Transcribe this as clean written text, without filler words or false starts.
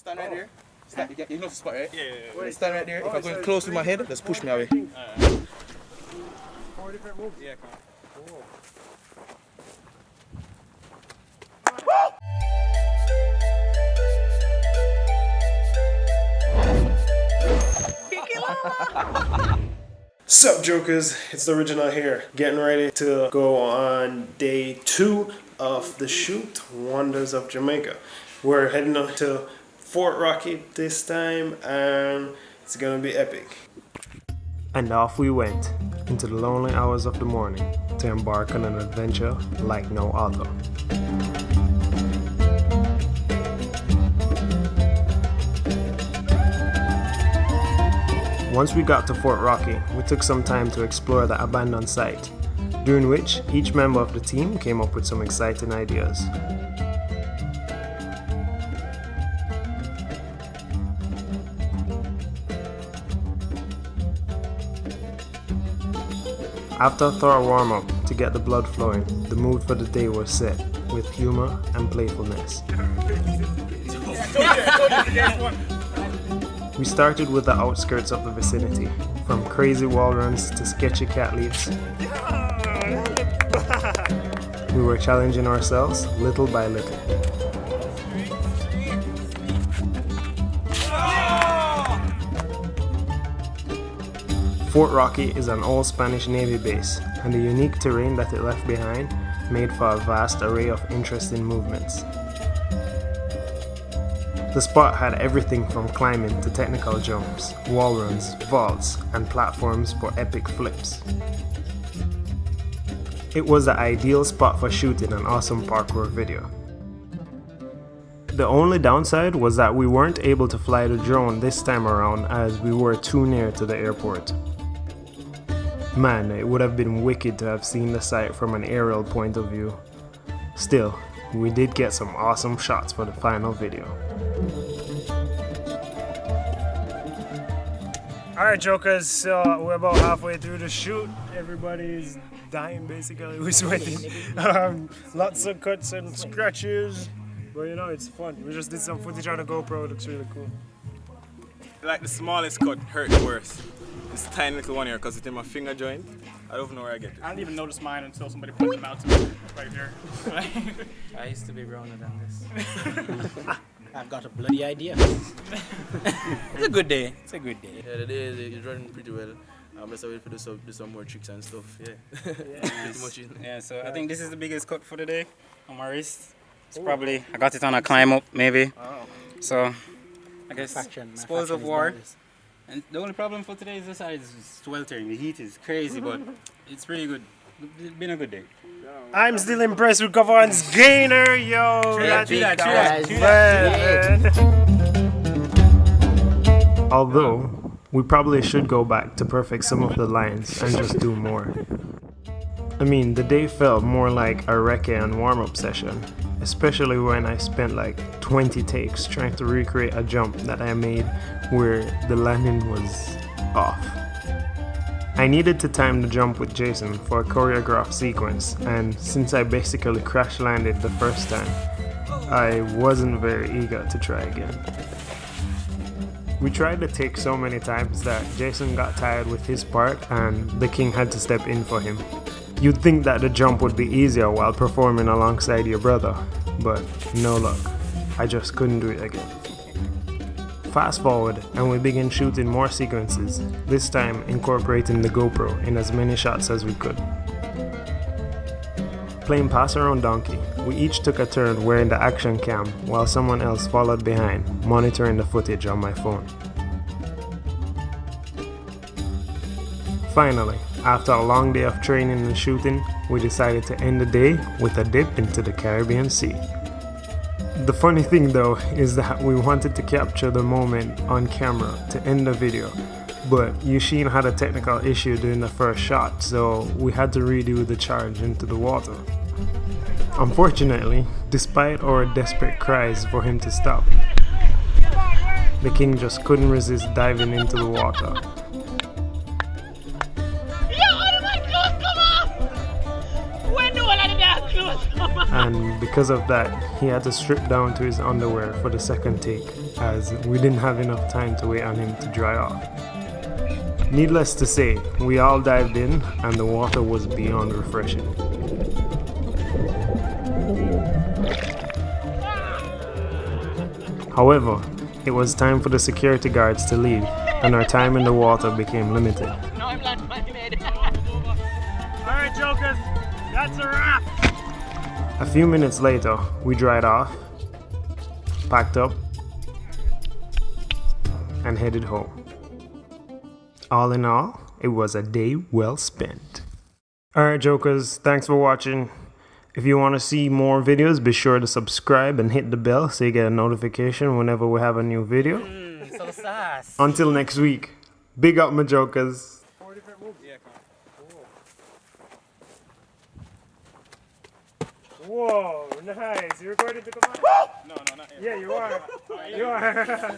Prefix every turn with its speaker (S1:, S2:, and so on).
S1: Stand right there. You know the spot, right?
S2: Yeah.
S1: Stand right there. If I'm going close with my head, just push me away.
S2: 4 different moves? Yeah, come on.
S3: Sup jokers, it's the original here, getting ready to go on day 2 of the shoot, Wonders of Jamaica. We're heading up to Fort Rocky this time and it's gonna be epic. And off we went into the lonely hours of the morning to embark on an adventure like no other. Once we got to Fort Rocky, we took some time to explore the abandoned site, during which each member of the team came up with some exciting ideas. After a thorough warm-up to get the blood flowing, the mood for the day was set with humor and playfulness. We started with the outskirts of the vicinity, from crazy wall runs to sketchy cat leaps. We were challenging ourselves little by little. Fort Rocky is an old Spanish Navy base, and the unique terrain that it left behind made for a vast array of interesting movements. The spot had everything from climbing to technical jumps, wall runs, vaults, and platforms for epic flips. It was the ideal spot for shooting an awesome parkour video. The only downside was that we weren't able to fly the drone this time around as we were too near to the airport. Man, it would have been wicked to have seen the site from an aerial point of view. Still, we did get some awesome shots for the final video. Alright jokers, so we're about halfway through the shoot. Everybody's dying basically, we're sweating. Lots of cuts and scratches, but you know, it's fun. We just did some footage on the GoPro, it looks really cool.
S2: Like the smallest cut hurt worse. This tiny little one here because it's in my finger joint. I don't know where I get it.
S4: I didn't even notice mine until somebody pointed them out to me right here.
S5: I used to be browner than this.
S6: I've got a bloody idea. It's a good day. It's a good day.
S5: Yeah, the day is running pretty well. I'm just waiting to do some more tricks and stuff. Yeah. Pretty much it.
S4: Yeah, so I think this is the biggest cut for the day on my wrist. It's probably, I got it on a climb up maybe. So I guess spoils of war. And the only problem for today is the side is sweltering. The heat is crazy, but it's pretty good. It's been a good day.
S3: I'm still impressed with Kovan's gainer, yo! Although, we probably should go back to perfect some of the lines and just do more. I mean, the day felt more like a recce and warm-up session, especially when I spent like 20 takes trying to recreate a jump that I made where the landing was off. I needed to time the jump with Jason for a choreographed sequence, and since I basically crash landed the first time, I wasn't very eager to try again. We tried the take so many times that Jason got tired with his part and the king had to step in for him. You'd think that the jump would be easier while performing alongside your brother, but no luck. I just couldn't do it again. Fast forward and we begin shooting more sequences, this time incorporating the GoPro in as many shots as we could. Playing pass around donkey, we each took a turn wearing the action cam while someone else followed behind, monitoring the footage on my phone. Finally, after a long day of training and shooting, we decided to end the day with a dip into the Caribbean Sea. The funny thing though is that we wanted to capture the moment on camera to end the video, but Usheen had a technical issue during the first shot, so we had to redo the charge into the water. Unfortunately, despite our desperate cries for him to stop, the king just couldn't resist diving into the water.
S7: When do all of the clothes come off?
S3: and because of that, he had to strip down to his underwear for the second take, as we didn't have enough time to wait on him to dry off. Needless to say, we all dived in, and the water was beyond refreshing. However, it was time for the security guards to leave, and our time in the water became limited.
S7: Alright, jokers, that's a wrap!
S3: A few minutes later, we dried off, packed up, and headed home. All in all, it was a day well spent. Alright jokers, thanks for watching. If you want to see more videos, be sure to subscribe and hit the bell so you get a notification whenever we have a new video.
S6: So sass.
S3: Until next week, big up my jokers.
S7: Whoa, nice. You recorded to come on?
S2: No, not yet.
S7: Yeah, you are. You are.